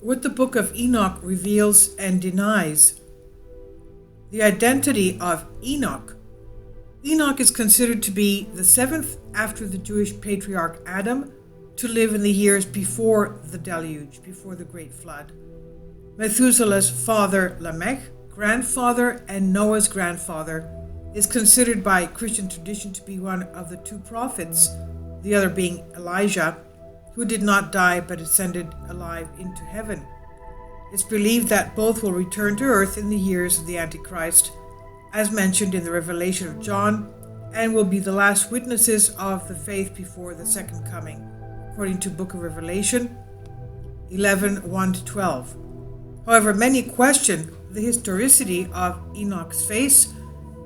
what the book of Enoch reveals and denies. The identity of Enoch. Enoch is considered to be the seventh after the Jewish patriarch Adam to live in the years before the deluge, before the great flood. Methuselah's father Lamech, grandfather and Noah's grandfather, is considered by Christian tradition to be one of the two prophets, the other being Elijah, who did not die but ascended alive into heaven. It's believed that both will return to earth in the years of the Antichrist, as mentioned in the Revelation of John, and will be the last witnesses of the faith before the second coming, according to Book of Revelation 11:1-12. However, many question the historicity of Enoch's face,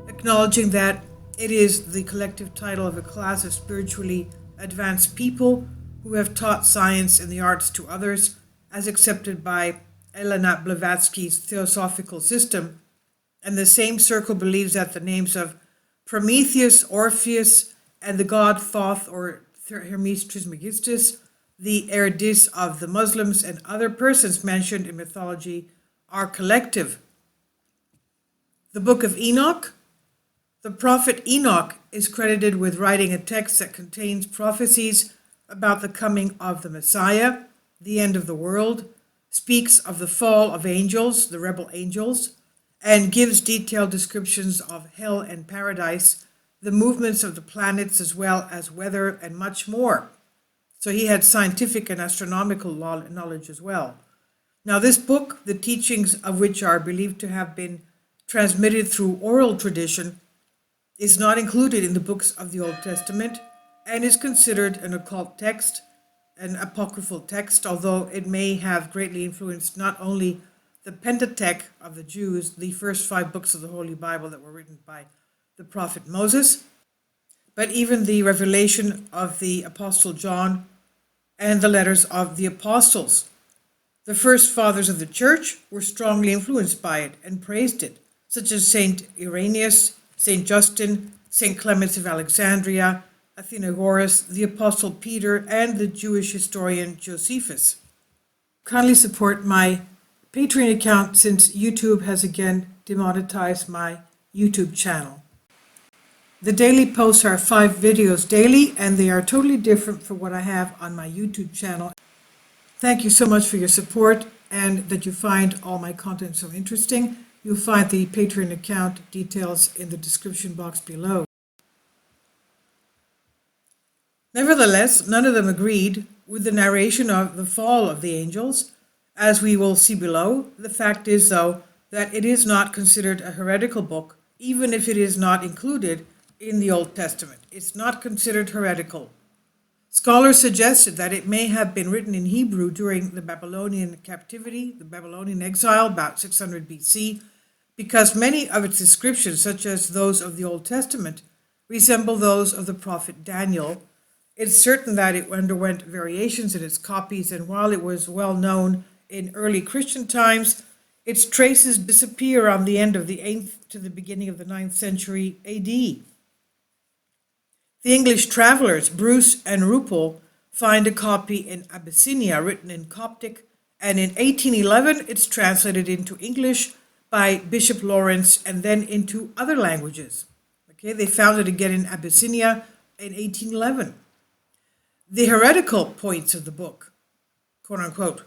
acknowledging that it is the collective title of a class of spiritually advanced people who have taught science and the arts to others, as accepted by Elena Blavatsky's theosophical system, and the same circle believes that the names of Prometheus, Orpheus, and the god Thoth or Hermes Trismegistus, the Eridis of the Muslims, and other persons mentioned in mythology are collective. The Book of Enoch. The prophet Enoch is credited with writing a text that contains prophecies about the coming of the Messiah, the end of the world, speaks of the fall of angels, the rebel angels, and gives detailed descriptions of hell and paradise, the movements of the planets as well as weather and much more. So he had scientific and astronomical knowledge as well. Now this book, the teachings of which are believed to have been transmitted through oral tradition, is not included in the books of the Old Testament and is considered an occult text, an apocryphal text, although it may have greatly influenced not only the Pentateuch of the Jews, the first 5 books of the Holy Bible that were written by the prophet Moses, but even the revelation of the Apostle John and the letters of the apostles. The first fathers of the church were strongly influenced by it and praised it, such as Saint Irenaeus, Saint Justin, Saint Clement of Alexandria, Athenagoras, the Apostle Peter, and the Jewish historian Josephus. Kindly support my Patreon account since YouTube has again demonetized my YouTube channel. The daily posts are 5 videos daily, and they are totally different from what I have on my YouTube channel. Thank you so much for your support and that you find all my content so interesting. You'll find the Patreon account details in the description box below. Nevertheless, none of them agreed with the narration of the fall of the angels, as we will see below. The fact is, though, that it is not considered a heretical book, even if it is not included in the Old Testament. It's not considered heretical. Scholars suggested that it may have been written in Hebrew during the Babylonian captivity, the Babylonian exile, about 600 BC, because many of its descriptions, such as those of the Old Testament, resemble those of the prophet Daniel. It's certain that it underwent variations in its copies, and while it was well known in early Christian times, its traces disappear on the end of the 8th to the beginning of the 9th century AD. The English travelers Bruce and Ruppel find a copy in Abyssinia written in Coptic, and in 1811 it's translated into English by Bishop Lawrence and then into other languages. Okay, they found it again in Abyssinia in 1811. The heretical points of the book, quote unquote.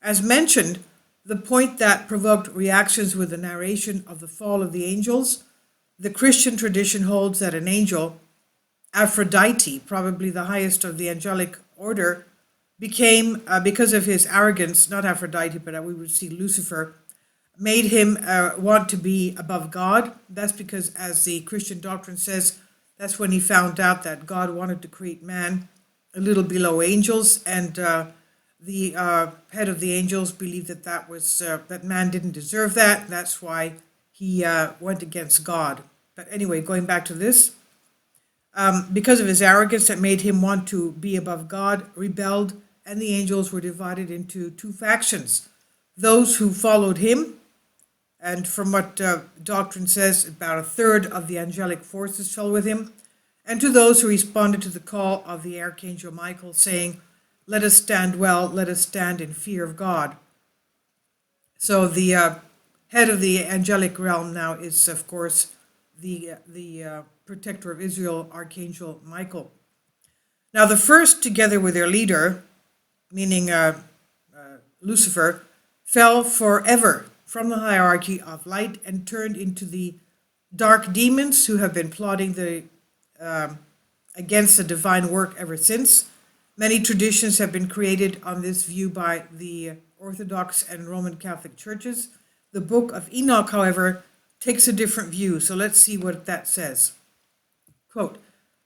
As mentioned, the point that provoked reactions with the narration of the fall of the angels, the Christian tradition holds that an angel, Aphrodite, probably the highest of the angelic order, became, because of his arrogance, not Aphrodite, but we would see Lucifer, made him want to be above God. That's because, as the Christian doctrine says, that's when he found out that God wanted to create man a little below angels, and the head of the angels believed that that man didn't deserve that. That's why he went against God. But anyway, going back to this, because of his arrogance that made him want to be above God, rebelled, and the angels were divided into 2 factions. Those who followed him, and from what doctrine says, about 1/3 of the angelic forces fell with him, and to those who responded to the call of the Archangel Michael, saying, "Let us stand well, let us stand in fear of God." So the head of the angelic realm now is, of course, the protector of Israel, Archangel Michael. Now the first, together with their leader, meaning Lucifer, fell forever from the hierarchy of light and turned into the dark demons who have been plotting against the divine work ever since. Many traditions have been created on this view by the Orthodox and Roman Catholic churches. The book of Enoch, however, takes a different view, so let's see what that says. Quote,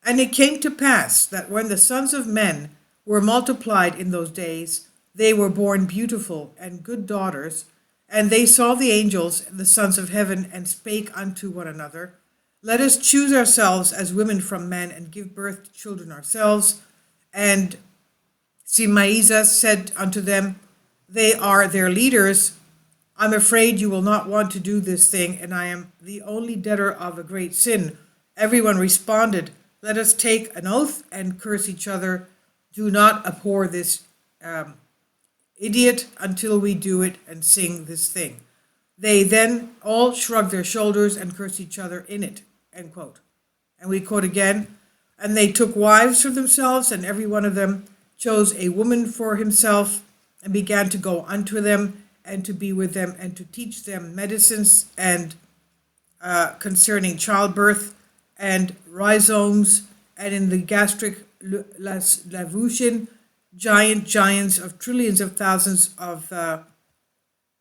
"And it came to pass that when the sons of men were multiplied in those days, they were born beautiful and good daughters, and they saw the angels, the sons of heaven, and spake unto one another, Let us choose ourselves as women from men, and give birth to children ourselves. And Simaiza said unto them, They are their leaders. I'm afraid you will not want to do this thing, and I am the only debtor of a great sin. Everyone responded, Let us take an oath and curse each other. Do not abhor this idiot until we do it and sing this thing. They then all shrugged their shoulders and cursed each other in it." End quote. And we quote again, "And they took wives for themselves, and every one of them chose a woman for himself, and began to go unto them, and to be with them, and to teach them medicines and concerning childbirth, and rhizomes, and in the gastric lavushin, giants of trillions of thousands of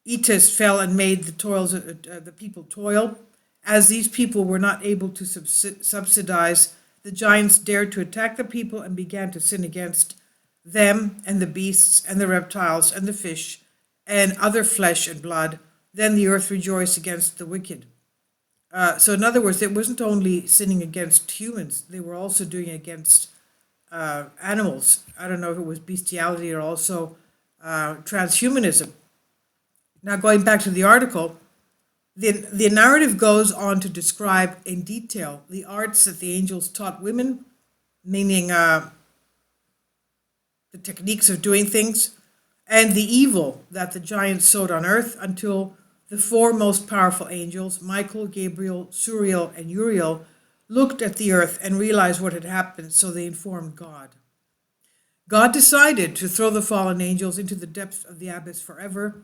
etas fell and made the people toil. As these people were not able to subsidize, the giants dared to attack the people and began to sin against them and the beasts and the reptiles and the fish and other flesh and blood. Then the earth rejoiced against the wicked." So in other words, it wasn't only sinning against humans, they were also doing it against animals. I don't know if it was bestiality or also transhumanism. Now going back to the article, the narrative goes on to describe in detail the arts that the angels taught women, meaning the techniques of doing things, and the evil that the giants sowed on earth until the four most powerful angels, Michael, Gabriel, Suriel, and Uriel, looked at the earth and realized what had happened, so they informed God. God decided to throw the fallen angels into the depths of the abyss forever,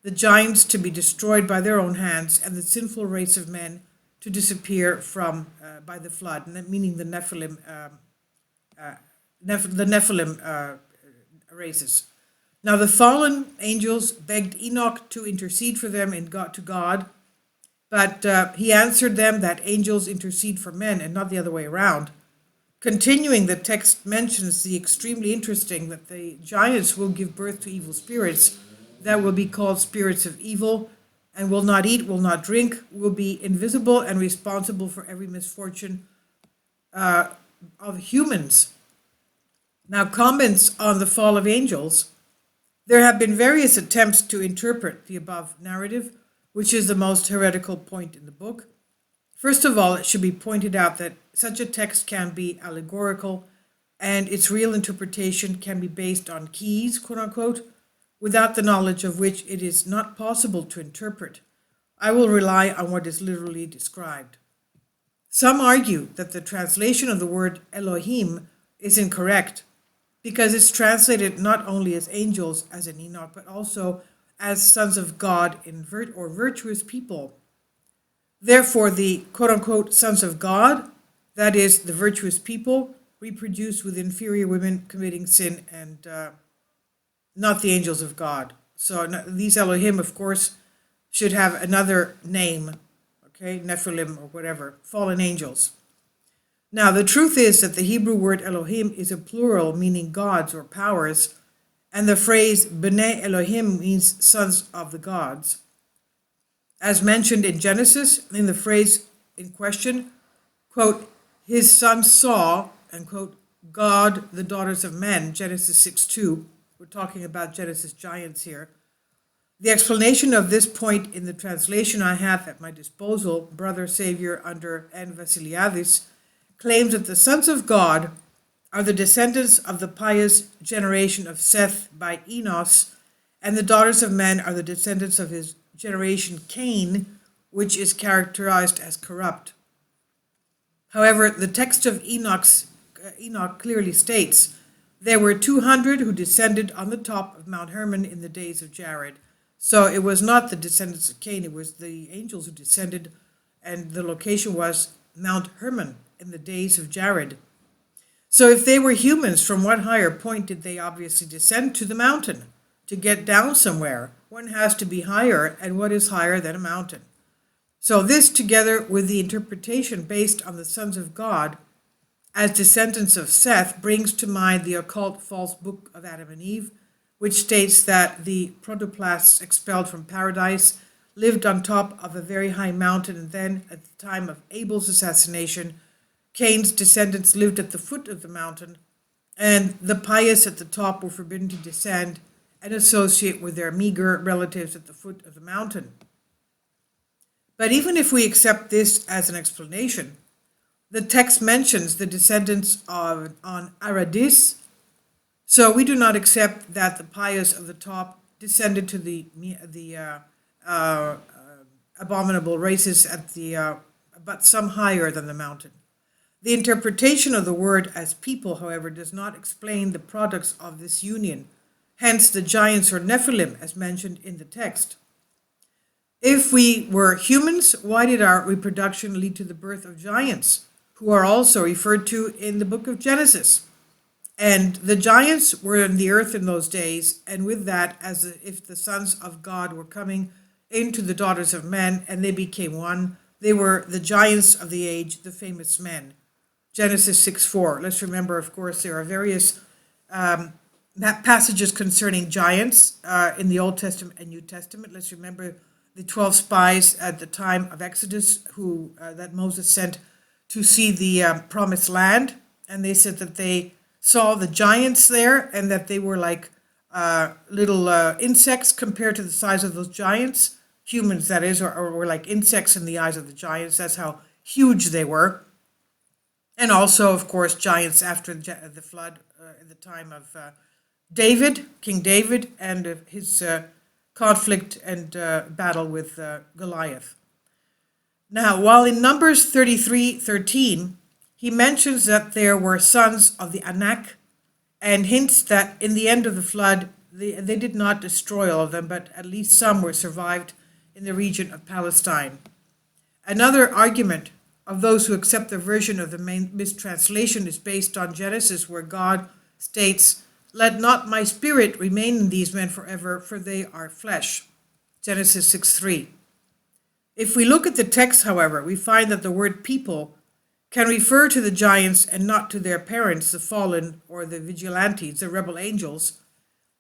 the giants to be destroyed by their own hands, and the sinful race of men to disappear by the flood, meaning the Nephilim races. Now the fallen angels begged Enoch to intercede for them to God, but he answered them that angels intercede for men and not the other way around. Continuing, the text mentions the extremely interesting that the giants will give birth to evil spirits that will be called spirits of evil, and will not eat, will not drink, will be invisible and responsible for every misfortune of humans. Now, comments on the fall of angels. There have been various attempts to interpret the above narrative, which is the most heretical point in the book. First of all, it should be pointed out that such a text can be allegorical, and its real interpretation can be based on keys, quote unquote, without the knowledge of which it is not possible to interpret. I will rely on what is literally described. Some argue that the translation of the word Elohim is incorrect, because it's translated not only as angels, as in Enoch, but also as sons of God or virtuous people. Therefore, the quote-unquote sons of God, that is, the virtuous people, reproduce with inferior women committing sin and not the angels of God. So these Elohim, of course, should have another name, okay, Nephilim or whatever, fallen angels. Now, the truth is that the Hebrew word Elohim is a plural meaning gods or powers, and the phrase B'nai Elohim means sons of the gods. As mentioned in Genesis, in the phrase in question, quote, his son saw, and quote, God, the daughters of men, Genesis 6:2. We're talking about Genesis giants here. The explanation of this point in the translation I have at my disposal, Brother Savior under N. Vasiliadis, claims that the sons of God are the descendants of the pious generation of Seth by Enos, and the daughters of men are the descendants of his generation Cain, which is characterized as corrupt. However, the text of Enoch clearly states, there were 200 who descended on the top of Mount Hermon in the days of Jared. So it was not the descendants of Cain, it was the angels who descended, and the location was Mount Hermon in the days of Jared. So if they were humans, from what higher point did they obviously descend to the mountain? To get down somewhere, one has to be higher, and what is higher than a mountain? So this, together with the interpretation based on the sons of God as descendants of Seth, brings to mind the occult false book of Adam and Eve, which states that the protoplasts expelled from paradise lived on top of a very high mountain, and then at the time of Abel's assassination, Cain's descendants lived at the foot of the mountain, and the pious at the top were forbidden to descend and associate with their meager relatives at the foot of the mountain. But even if we accept this as an explanation, the text mentions the descendants on Aradis, so we do not accept that the pious of the top descended to the abominable races at but some higher than the mountain. The interpretation of the word as people, however, does not explain the products of this union, hence the giants or Nephilim as mentioned in the text. If we were humans, why did our reproduction lead to the birth of giants, who are also referred to in the book of Genesis? And the giants were in the earth in those days, and with that, as if the sons of God were coming into the daughters of men, and they became one. They were the giants of the age, the famous men. Genesis 6:4. Let's remember, of course, there are various passages concerning giants in the Old Testament and New Testament. Let's remember the 12 spies at the time of Exodus who that Moses sent to see the promised land, and they said that they saw the giants there and that they were like little insects compared to the size of those giants. Humans, that is, or were like insects in the eyes of the giants. That's how huge they were. And also, of course, giants after the flood in the time of David, King David, and his conflict and battle with Goliath. Now, while in Numbers 33:13, he mentions that there were sons of the Anak, and hints that in the end of the flood, they did not destroy all of them, but at least some were survived in the region of Palestine. Another argument of those who accept the version of the main mistranslation is based on Genesis, where God states, "Let not my spirit remain in these men forever, for they are flesh." Genesis 6:3. If we look at the text, however, we find that the word people can refer to the giants and not to their parents, the fallen or the vigilantes, the rebel angels.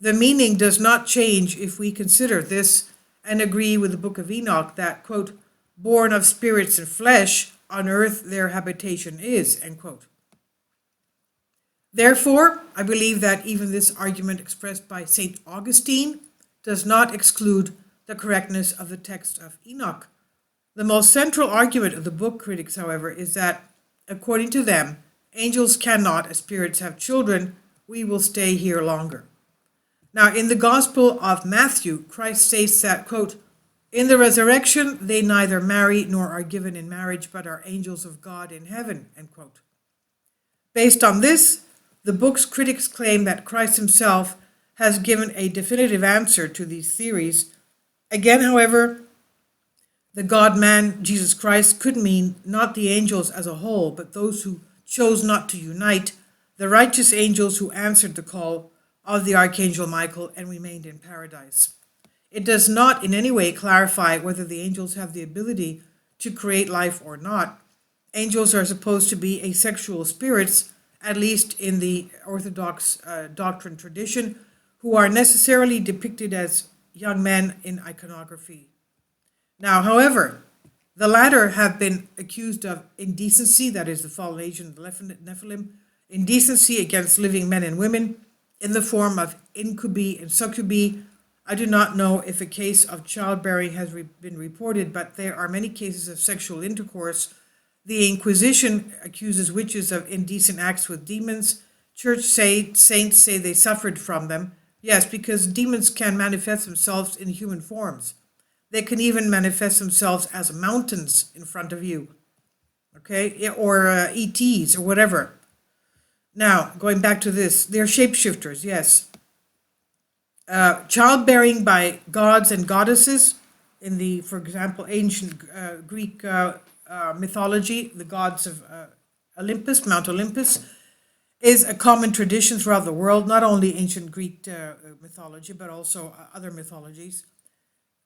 The meaning does not change if we consider this and agree with the book of Enoch that, quote, "born of spirits and flesh, on earth their habitation is," end quote. Therefore, I believe that even this argument expressed by St. Augustine does not exclude the correctness of the text of Enoch. The most central argument of the book critics, however, is that, according to them, angels cannot, as spirits, have children. We will stay here longer. Now, in the Gospel of Matthew, Christ states that, quote, "In the resurrection they neither marry nor are given in marriage, but are angels of God in heaven," end quote. Based on this, the book's critics claim that Christ himself has given a definitive answer to these theories. Again, however, the God-man, Jesus Christ, could mean not the angels as a whole, but those who chose not to unite, the righteous angels who answered the call of the Archangel Michael and remained in paradise. It does not in any way clarify whether the angels have the ability to create life or not. Angels are supposed to be asexual spirits, at least in the Orthodox doctrine tradition, who are necessarily depicted as young men in iconography. Now, however, the latter have been accused of indecency, that is the fallen angel, the Nephilim, indecency against living men and women in the form of incubi and succubi. I do not know if a case of childbearing has been reported, but there are many cases of sexual intercourse. The Inquisition accuses witches of indecent acts with demons. Church saints say they suffered from them. Yes, because demons can manifest themselves in human forms. They can even manifest themselves as mountains in front of you, okay, or ETs or whatever. Now, going back to this, they're shapeshifters, yes. Childbearing by gods and goddesses in the, for example, ancient Greek mythology, the gods of Olympus, Mount Olympus, is a common tradition throughout the world, not only ancient Greek mythology, but also other mythologies.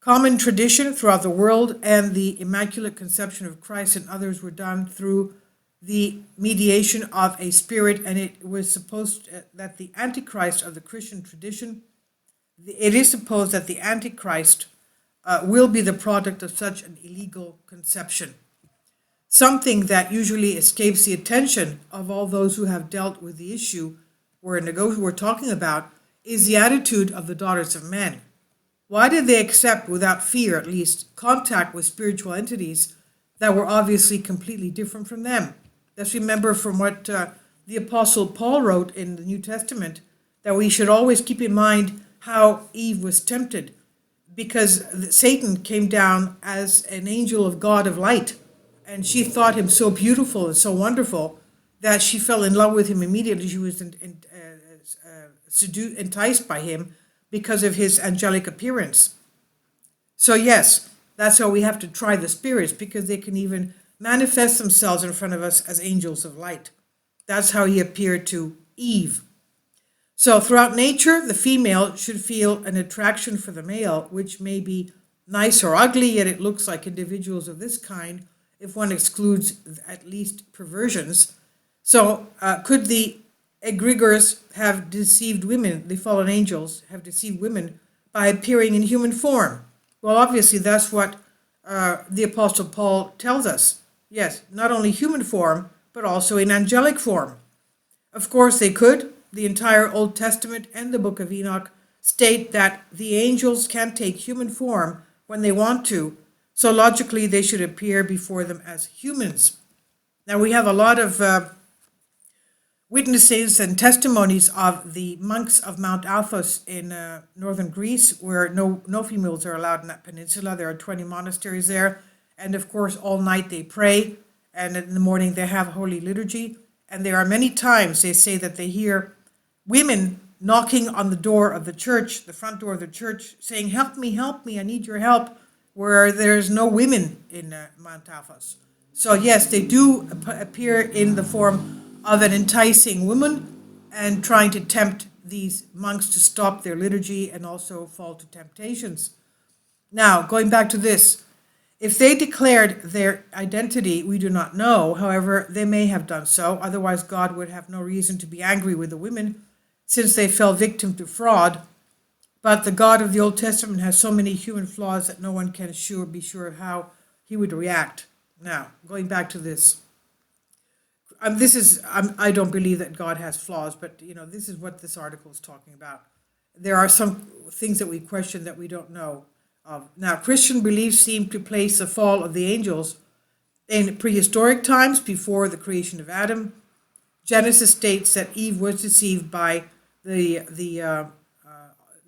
Common tradition throughout the world, and the Immaculate Conception of Christ and others were done through the mediation of a spirit, and it was supposed that the Antichrist of the Christian tradition, it is supposed that the Antichrist will be the product of such an illegal conception. Something that usually escapes the attention of all those who have dealt with the issue we're talking about is the attitude of the daughters of men. Why did they accept, without fear at least, contact with spiritual entities that were obviously completely different from them? Let's remember from what the Apostle Paul wrote in the New Testament, that we should always keep in mind how Eve was tempted, because Satan came down as an angel of God of light, and she thought him so beautiful and so wonderful that she fell in love with him immediately. She was enticed by him because of his angelic appearance. So yes, that's how we have to try the spirits, because they can even manifest themselves in front of us as angels of light. That's how he appeared to Eve. So throughout nature, the female should feel an attraction for the male, which may be nice or ugly, yet it looks like individuals of this kind, if one excludes at least perversions. So could the egregores have deceived women, the fallen angels have deceived women by appearing in human form? Well, obviously that's what the Apostle Paul tells us. Yes, not only human form, but also in angelic form. Of course they could. The entire Old Testament and the book of Enoch state that the angels can take human form when they want to, so logically they should appear before them as humans. Now we have a lot of witnesses and testimonies of the monks of Mount Athos in northern Greece, where no females are allowed in that peninsula. There are 20 monasteries there, and of course all night they pray, and in the morning they have holy liturgy. And there are many times they say that they hear women knocking on the door of the church, the front door of the church, saying, help me, I need your help, where there's no women in Mount Athos. So yes, they do appear in the form of an enticing woman and trying to tempt these monks to stop their liturgy and also fall to temptations. Now, going back to this, if they declared their identity, we do not know. However, they may have done so. Otherwise, God would have no reason to be angry with the women, since they fell victim to fraud. But the God of the Old Testament has so many human flaws that no one can be sure of how he would react. Now, going back to this. I don't believe that God has flaws, but this is what this article is talking about. There are some things that we question that we don't know of. Now, Christian beliefs seem to place the fall of the angels in prehistoric times, before the creation of Adam. Genesis states that Eve was deceived by the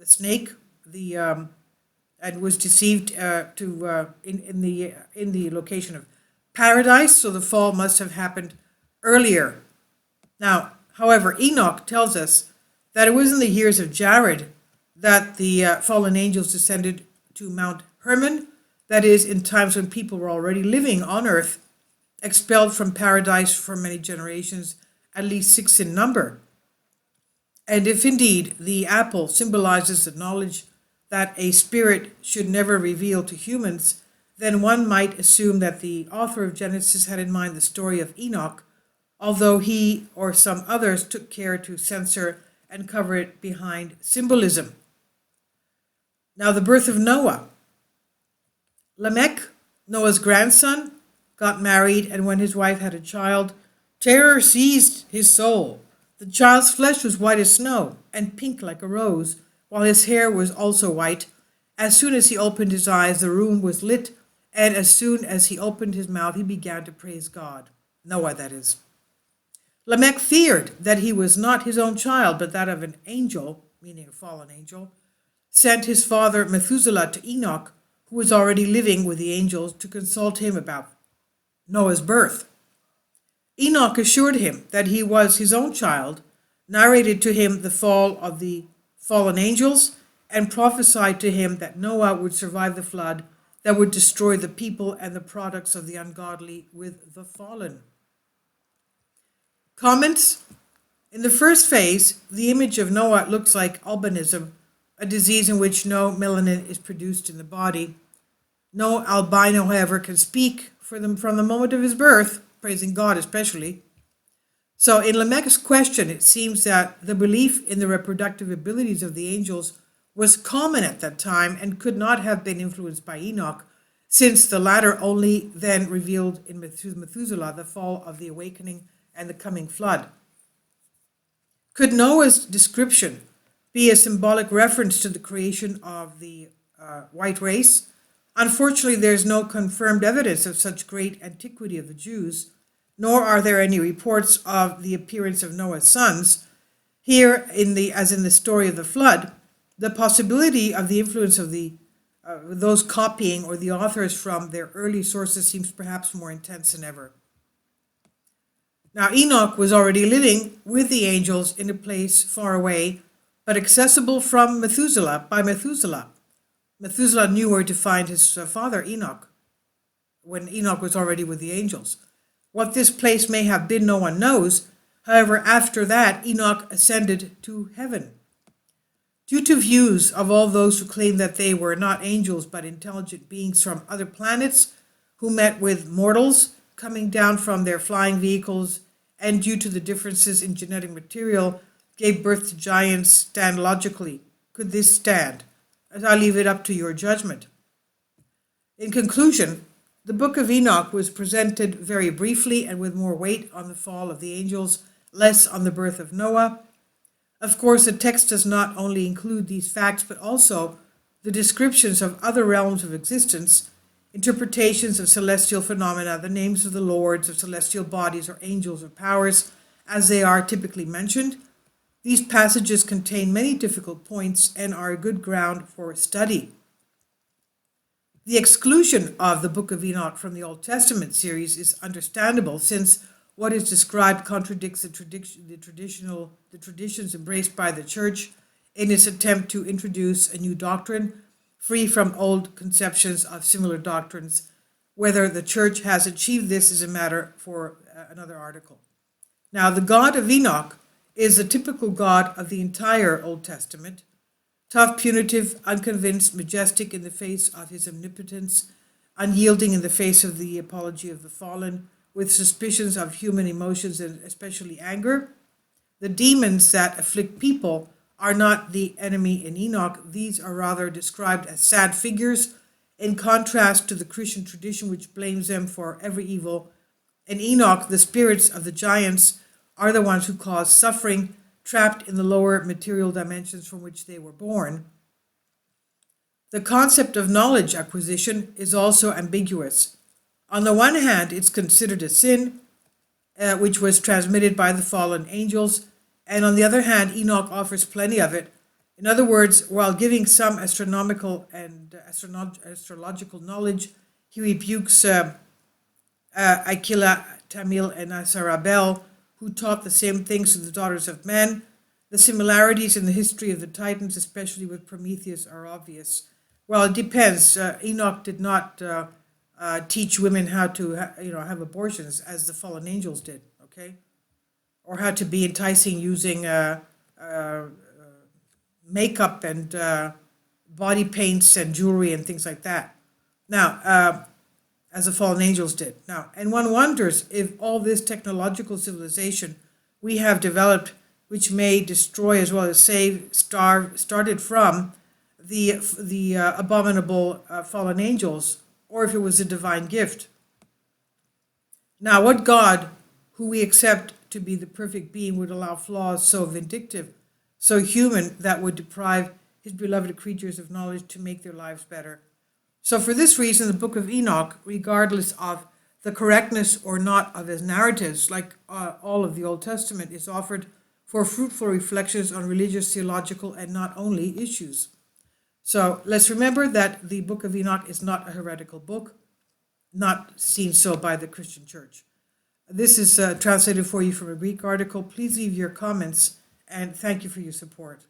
snake, and was deceived in the location of paradise. So the fall must have happened earlier. Now, however, Enoch tells us that it was in the years of Jared that the fallen angels descended to Mount Hermon, that is, in times when people were already living on earth, expelled from paradise for many generations, at least 6 in number. And if indeed the apple symbolizes the knowledge that a spirit should never reveal to humans, then one might assume that the author of Genesis had in mind the story of Enoch, although he or some others took care to censor and cover it behind symbolism. Now, the birth of Noah. Lamech, Noah's grandson, got married, and when his wife had a child, terror seized his soul. The child's flesh was white as snow and pink like a rose, while his hair was also white. As soon as he opened his eyes, the room was lit, and as soon as he opened his mouth, he began to praise God. Noah, that is. Lamech feared that he was not his own child, but that of an angel, meaning a fallen angel, sent his father Methuselah to Enoch, who was already living with the angels, to consult him about Noah's birth. Enoch assured him that he was his own child, narrated to him the fall of the fallen angels, and prophesied to him that Noah would survive the flood that would destroy the people and the products of the ungodly with the fallen. Comments? In the first phase, the image of Noah looks like albinism, a disease in which no melanin is produced in the body. No albino, however, can speak from the moment of his birth, praising God especially. So in Lamech's question, it seems that the belief in the reproductive abilities of the angels was common at that time and could not have been influenced by Enoch, since the latter only then revealed in Methuselah the fall of the awakening and the coming flood. Could Noah's description be a symbolic reference to the creation of the white race? Unfortunately, there is no confirmed evidence of such great antiquity of the Jews, nor are there any reports of the appearance of Noah's sons. Here, as in the story of the flood, the possibility of the influence of those copying or the authors from their early sources seems perhaps more intense than ever. Now, Enoch was already living with the angels in a place far away, but accessible from Methuselah by Methuselah. Methuselah knew where to find his father Enoch when Enoch was already with the angels. What this place may have been, no one knows. However, after that, Enoch ascended to heaven. Due to views of all those who claim that they were not angels but intelligent beings from other planets who met with mortals coming down from their flying vehicles, and due to the differences in genetic material, gave birth to giants, stand logically. Could this stand? As I leave it up to your judgment. In conclusion, the Book of Enoch was presented very briefly and with more weight on the fall of the angels, less on the birth of Noah. Of course, the text does not only include these facts, but also the descriptions of other realms of existence, interpretations of celestial phenomena, the names of the lords of celestial bodies or angels or powers, as they are typically mentioned. These passages contain many difficult points and are a good ground for study. The exclusion of the Book of Enoch from the Old Testament series is understandable, since what is described contradicts the traditions embraced by the Church in its attempt to introduce a new doctrine, free from old conceptions of similar doctrines. Whether the Church has achieved this is a matter for another article. Now, the God of Enoch is a typical God of the entire Old Testament. Tough, punitive, unconvinced, majestic in the face of his omnipotence, unyielding in the face of the apology of the fallen, with suspicions of human emotions and especially anger. The demons that afflict people are not the enemy in Enoch. These are rather described as sad figures, in contrast to the Christian tradition which blames them for every evil. In Enoch, the spirits of the giants are the ones who cause suffering, trapped in the lower material dimensions from which they were born. The concept of knowledge acquisition is also ambiguous. On the one hand, it's considered a sin, which was transmitted by the fallen angels, and on the other hand, Enoch offers plenty of it. In other words, while giving some astronomical and astrological knowledge, he rebukes Aquila, Tamil, and Asarabel, who taught the same things to the daughters of men. The similarities in the history of the Titans, especially with Prometheus, are obvious. Well, it depends. Enoch did not teach women how to have abortions as the fallen angels did, okay? Or how to be enticing using makeup and body paints and jewelry and things like that. Now, as the fallen angels did. Now, and one wonders if all this technological civilization we have developed, which may destroy as well as save, started from the abominable fallen angels, or if it was a divine gift. Now, what God, who we accept to be the perfect being, would allow flaws so vindictive, so human, that would deprive his beloved creatures of knowledge to make their lives better? So for this reason, the Book of Enoch, regardless of the correctness or not of his narratives, like all of the Old Testament, is offered for fruitful reflections on religious, theological, and not only issues. So let's remember that the Book of Enoch is not a heretical book, not seen so by the Christian Church. This is translated for you from a Greek article. Please leave your comments, and thank you for your support.